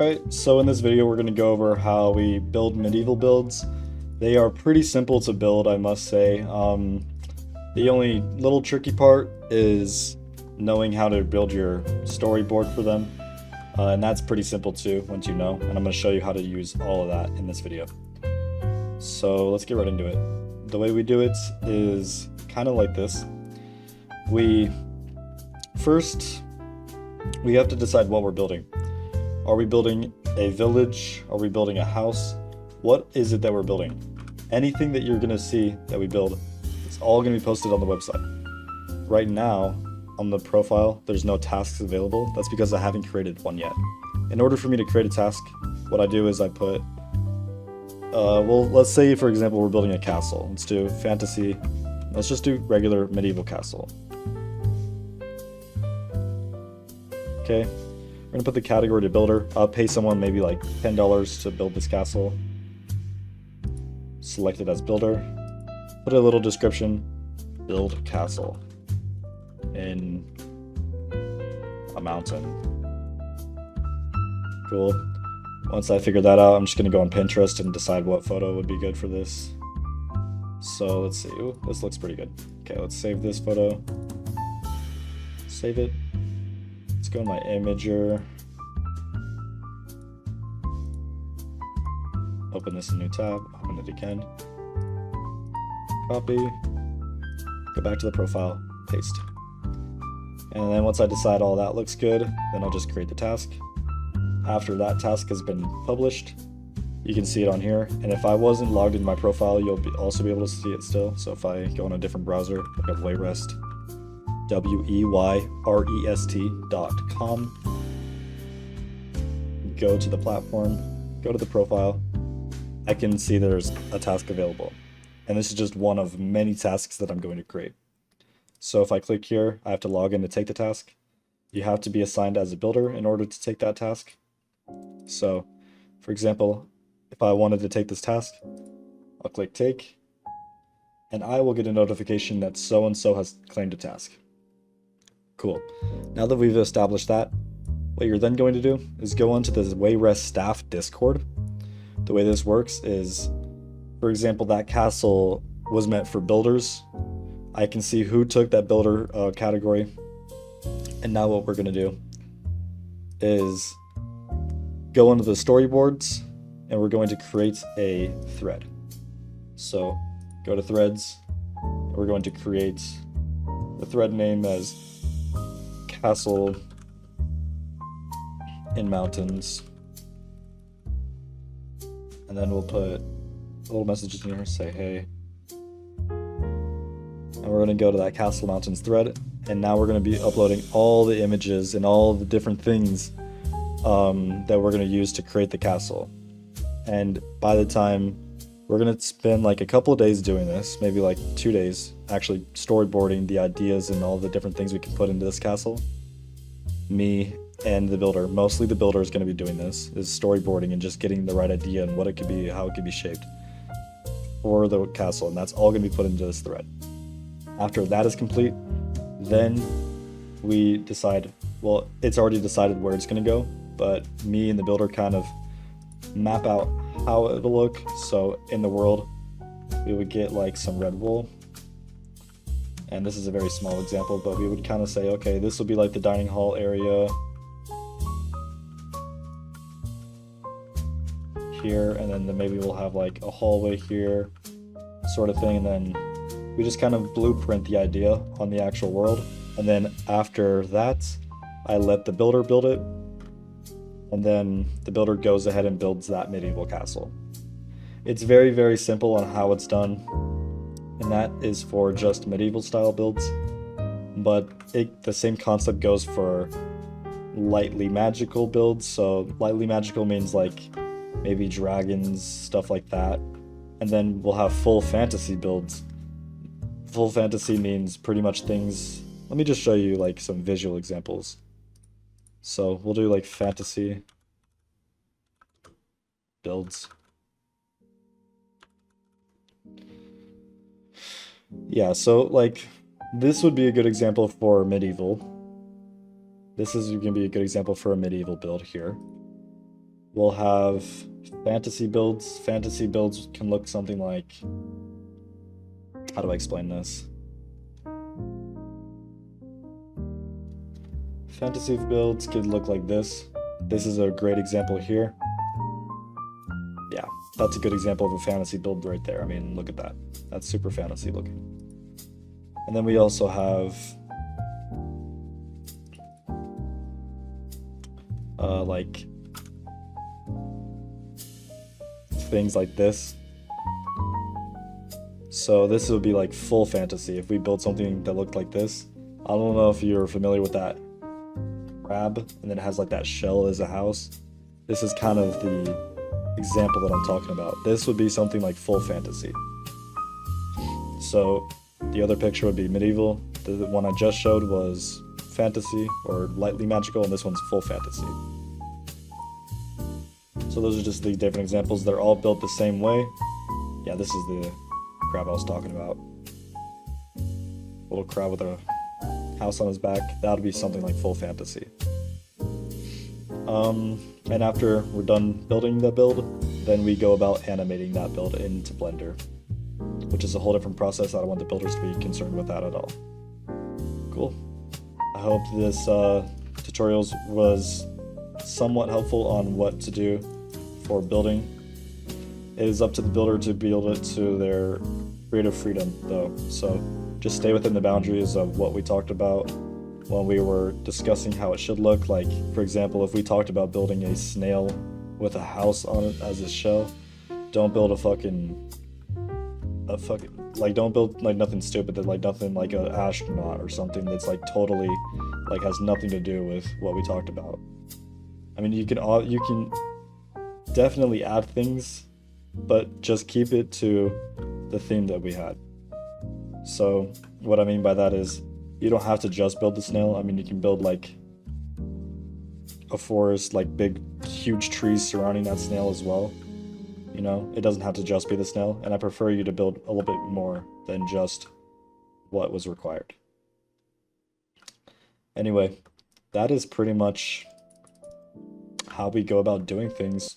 Alright, so in this video we're going to go over how we build medieval builds. They are pretty simple to build, I must say. The only little tricky part is knowing how to build your storyboard for them. And that's pretty simple too, once you know. And I'm going to show you how to use all of that in this video. So let's get right into it. The way we do it is kind of like this. First, we have to decide what we're building. Are we building a village? Are we building a house? What is it that we're building? Anything that you're going to see that we build, it's all going to be posted on the website. Right now, on the profile, there's no tasks available. That's because I haven't created one yet. In order for me to create a task, what I do is I put, well, let's say, for example, we're building a castle. Let's do fantasy. Let's just do regular medieval castle. Okay. We're gonna put the category to builder. I'll pay someone maybe like $10 to build this castle. Select it as builder. Put a little description. Build castle in a mountain. Cool. Once I figure that out, I'm just gonna go on Pinterest and decide what photo would be good for this. So let's see. Ooh, this looks pretty good. Okay, let's save this photo. Save it. Let's go in my imager. Open this in a new tab. Open it again. Copy. Go back to the profile. Paste. And then once I decide all that looks good, then I'll just create the task. After that task has been published, you can see it on here. And if I wasn't logged in my profile, you'll also be able to see it still. So if I go on a different browser, like a Weyrest, Weyrest.com. Go to the platform, go to the profile. I can see there's a task available. And this is just one of many tasks that I'm going to create. So if I click here, I have to log in to take the task. You have to be assigned as a builder in order to take that task. So, for example, if I wanted to take this task, I'll click take, and I will get a notification that so-and-so has claimed a task. Cool. Now that we've established that, what you're then going to do is go onto the Weyrest staff Discord. The way this works is, for example, that castle was meant for builders. I can see who took that builder category. And now what we're going to do is go into the storyboards, and we're going to create a thread. So go to threads, and we're going to create the thread name as Castle in Mountains, and then we'll put little messages in here, say hey, and we're going to go to that Castle Mountains thread, and now we're going to be uploading all the images and all the different things that we're going to use to create the castle. And by the time, we're going to spend like a couple of days doing this, maybe like 2 days, actually storyboarding the ideas and all the different things we can put into this castle. Me and the builder, mostly the builder is going to be doing this, is storyboarding and just getting the right idea and what it could be, how it could be shaped for the castle, and that's all going to be put into this thread. After that is complete, then we decide, well, it's already decided where it's going to go, but me and the builder kind of map out how it'll look. So in the world, we would get like some red wool. And this is a very small example, but we would kind of say, okay, this will be like the dining hall area here, and then maybe we'll have like a hallway here, sort of thing. And then we just kind of blueprint the idea on the actual world. And then after that, I let the builder build it. And then the builder goes ahead and builds that medieval castle. It's very, very simple on how it's done. And that is for just medieval style builds. But the same concept goes for lightly magical builds. So lightly magical means like maybe dragons, stuff like that. And then we'll have full fantasy builds. Full fantasy means pretty much things. Let me just show you like some visual examples. So we'll do like fantasy builds. Yeah, so like this would be a good example for medieval. This is going to be a good example for a medieval build here. We'll have fantasy builds. Fantasy builds can look something like, how do I explain this? Fantasy builds could look like this. This is a great example here. Yeah, that's a good example of a fantasy build right there. I mean, look at that. That's super fantasy looking. And then we also have like things like this. So this would be like full fantasy if we build something that looked like this. I don't know if you're familiar with that crab, and then it has like that shell as a house. This is kind of the example that I'm talking about. This would be something like full fantasy. So the other picture would be medieval. The one I just showed was fantasy or lightly magical, and this one's full fantasy. So those are just the different examples. They're all built the same way. Yeah, this is the crab I was talking about. Little crab with a house on his back. That would be something like full fantasy. And after we're done building the build, then we go about animating that build into Blender, which is a whole different process. I don't want the builders to be concerned with that at all. Cool. I hope this tutorials was somewhat helpful on what to do for building. It is up to the builder to build it to their creative freedom though, so just stay within the boundaries of what we talked about when we were discussing how it should look. Like, for example, if we talked about building a snail with a house on it as its shell, don't build like, don't build like nothing stupid, like nothing like an astronaut or something that's like totally like has nothing to do with what we talked about. I mean, you can definitely add things, but just keep it to the theme that we had. So what I mean by that is you don't have to just build the snail. I mean, you can build like a forest, like big huge trees surrounding that snail as well. You know, it doesn't have to just be the snail, and I prefer you to build a little bit more than just what was required. Anyway, that is pretty much how we go about doing things.